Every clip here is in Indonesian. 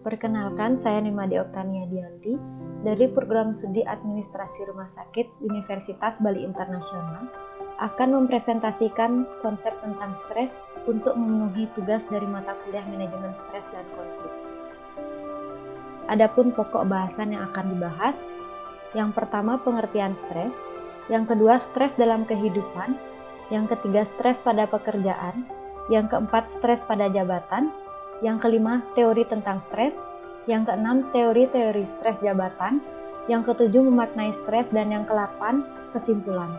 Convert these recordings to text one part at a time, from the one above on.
Perkenalkan, saya Nimade Oktania Dianti dari Program Studi Administrasi Rumah Sakit Universitas Bali Internasional akan mempresentasikan konsep tentang stres untuk memenuhi tugas dari mata kuliah manajemen stres dan konflik. Adapun pokok bahasan yang akan dibahas, yang pertama pengertian stres, yang kedua stres dalam kehidupan, yang ketiga stres pada pekerjaan, yang keempat stres pada jabatan, yang kelima, teori tentang stres. Yang keenam, teori-teori stres jabatan. Yang ketujuh, memaknai stres. Dan yang kedelapan, kesimpulan.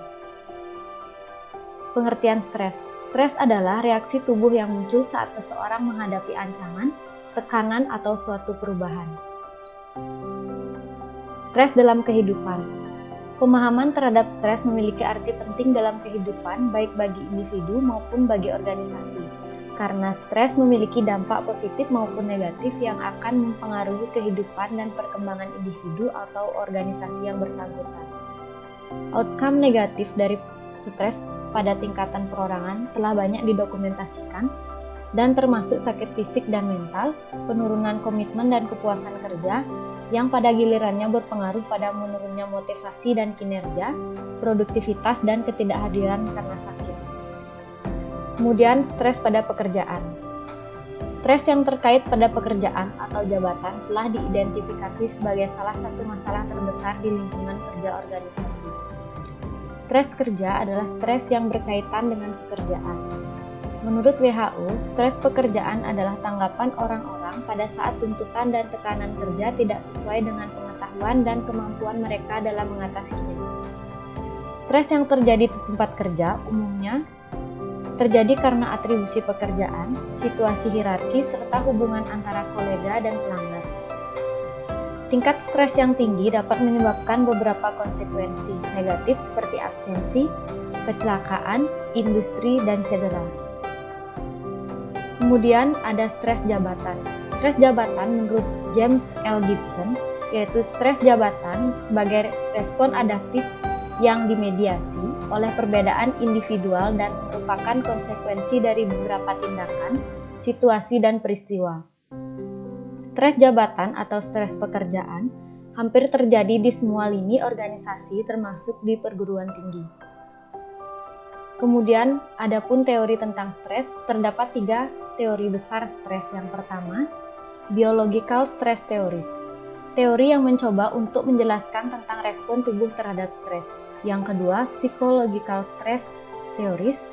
Pengertian stres. Stres adalah reaksi tubuh yang muncul saat seseorang menghadapi ancaman, tekanan, atau suatu perubahan. Stres dalam kehidupan. Pemahaman terhadap stres memiliki arti penting dalam kehidupan, baik bagi individu maupun bagi organisasi. Karena stres memiliki dampak positif maupun negatif yang akan mempengaruhi kehidupan dan perkembangan individu atau organisasi yang bersangkutan. Outcome negatif dari stres pada tingkatan perorangan telah banyak didokumentasikan dan termasuk sakit fisik dan mental, penurunan komitmen dan kepuasan kerja, yang pada gilirannya berpengaruh pada menurunnya motivasi dan kinerja, produktivitas, dan ketidakhadiran karena sakit. Kemudian, stres pada pekerjaan. Stres yang terkait pada pekerjaan atau jabatan telah diidentifikasi sebagai salah satu masalah terbesar di lingkungan kerja organisasi. Stres kerja adalah stres yang berkaitan dengan pekerjaan. Menurut WHO, stres pekerjaan adalah tanggapan orang-orang pada saat tuntutan dan tekanan kerja tidak sesuai dengan pengetahuan dan kemampuan mereka dalam mengatasinya. Stres yang terjadi di tempat kerja umumnya terjadi karena atribusi pekerjaan, situasi hierarki, serta hubungan antara kolega dan pelanggan. Tingkat stres yang tinggi dapat menyebabkan beberapa konsekuensi negatif seperti absensi, kecelakaan, industri, dan cedera. Kemudian ada stres jabatan. Stres jabatan menurut James L. Gibson yaitu stres jabatan sebagai respon adaptif yang dimediasi oleh perbedaan individual dan merupakan konsekuensi dari beberapa tindakan, situasi, dan peristiwa. Stres jabatan atau stres pekerjaan hampir terjadi di semua lini organisasi termasuk di perguruan tinggi. Kemudian, adapun teori tentang stres, terdapat 3 teori besar stres. Yang pertama, biological stress theories. Teori yang mencoba untuk menjelaskan tentang respon tubuh terhadap stres. Yang kedua, psychological stress theories,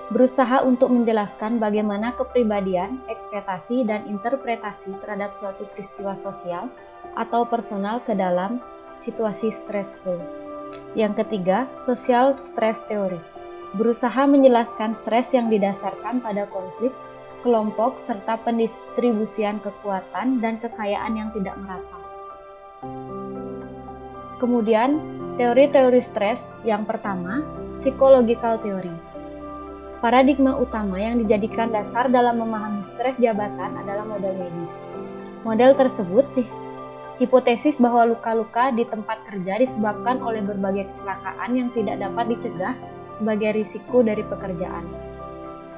berusaha untuk menjelaskan bagaimana kepribadian, ekspektasi, dan interpretasi terhadap suatu peristiwa sosial atau personal ke dalam situasi stressful. Yang ketiga, social stress theories, berusaha menjelaskan stres yang didasarkan pada konflik, kelompok, serta pendistribusian kekuatan dan kekayaan yang tidak merata. Kemudian, teori-teori stres yang pertama, psychological theory. Paradigma utama yang dijadikan dasar dalam memahami stres jabatan adalah model medis. Model tersebut hipotesis bahwa luka-luka di tempat kerja disebabkan oleh berbagai kecelakaan yang tidak dapat dicegah sebagai risiko dari pekerjaan.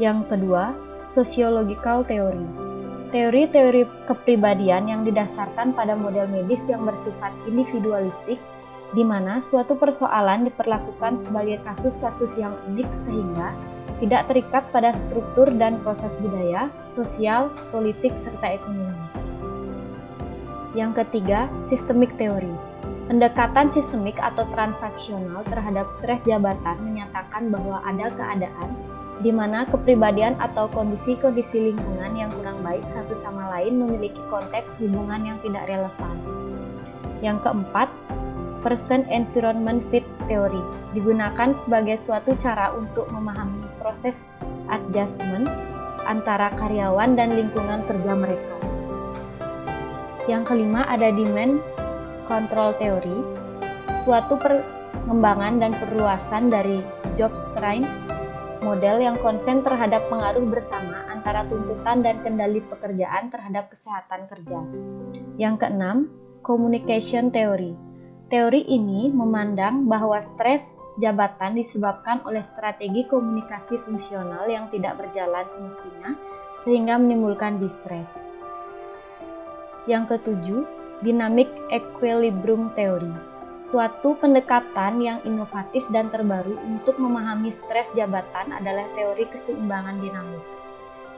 Yang kedua, sociological theory. Teori-teori kepribadian yang didasarkan pada model medis yang bersifat individualistik, di mana suatu persoalan diperlakukan sebagai kasus-kasus yang unik sehingga tidak terikat pada struktur dan proses budaya, sosial, politik, serta ekonomi. Yang ketiga, systemic theory. Pendekatan sistemik atau transaksional terhadap stres jabatan menyatakan bahwa ada keadaan di mana kepribadian atau kondisi-kondisi lingkungan yang kurang baik satu sama lain memiliki konteks hubungan yang tidak relevan. Yang keempat, person-environment fit theory digunakan sebagai suatu cara untuk memahami proses adjustment antara karyawan dan lingkungan kerja mereka. Yang kelima ada demand control theory, suatu pengembangan dan perluasan dari job strength model yang konsen terhadap pengaruh bersama antara tuntutan dan kendali pekerjaan terhadap kesehatan kerja. Yang keenam, communication theory. Teori ini memandang bahwa stres jabatan disebabkan oleh strategi komunikasi fungsional yang tidak berjalan semestinya sehingga menimbulkan distres. Yang ketujuh, dynamic equilibrium theory, suatu pendekatan yang inovatif dan terbaru untuk memahami stres jabatan adalah teori keseimbangan dinamis.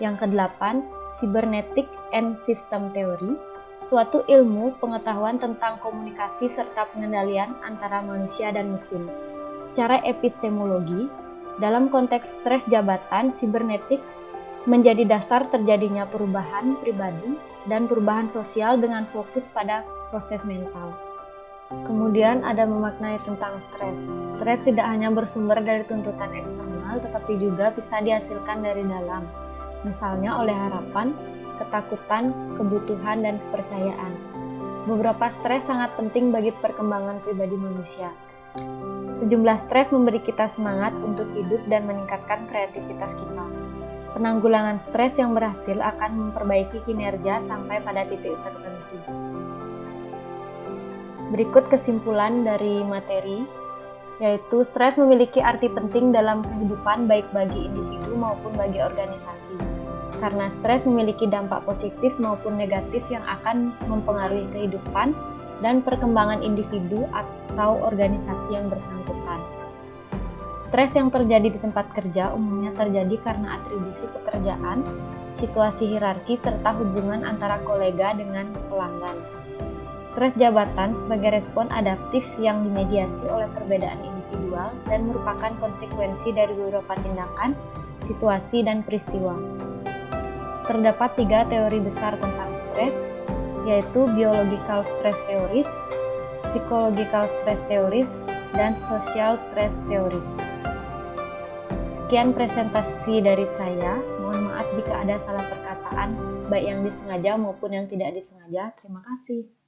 Yang kedelapan, cybernetic and system theory, suatu ilmu pengetahuan tentang komunikasi serta pengendalian antara manusia dan mesin. Secara epistemologi, dalam konteks stres jabatan, sibernetik menjadi dasar terjadinya perubahan pribadi dan perubahan sosial dengan fokus pada proses mental. Kemudian ada memaknai tentang stres. Stres tidak hanya bersumber dari tuntutan eksternal, tetapi juga bisa dihasilkan dari dalam, misalnya oleh harapan, ketakutan, kebutuhan, dan kepercayaan. Beberapa stres sangat penting bagi perkembangan pribadi manusia. Sejumlah stres memberi kita semangat untuk hidup dan meningkatkan kreativitas kita. Penanggulangan stres yang berhasil akan memperbaiki kinerja sampai pada titik tertentu. Berikut kesimpulan dari materi, yaitu stres memiliki arti penting dalam kehidupan baik bagi individu maupun bagi organisasi. Karena stres memiliki dampak positif maupun negatif yang akan mempengaruhi kehidupan dan perkembangan individu atau organisasi yang bersangkutan. Stres yang terjadi di tempat kerja umumnya terjadi karena atribusi pekerjaan, situasi hierarki, serta hubungan antara kolega dengan pelanggan. Stres jabatan sebagai respon adaptif yang dimediasi oleh perbedaan individual dan merupakan konsekuensi dari beberapa tindakan, situasi, dan peristiwa. Terdapat 3 teori besar tentang stres, yaitu biological stress theories, psychological stress theories, dan social stress theories. Sekian presentasi dari saya. Mohon maaf jika ada salah perkataan, baik yang disengaja maupun yang tidak disengaja. Terima kasih.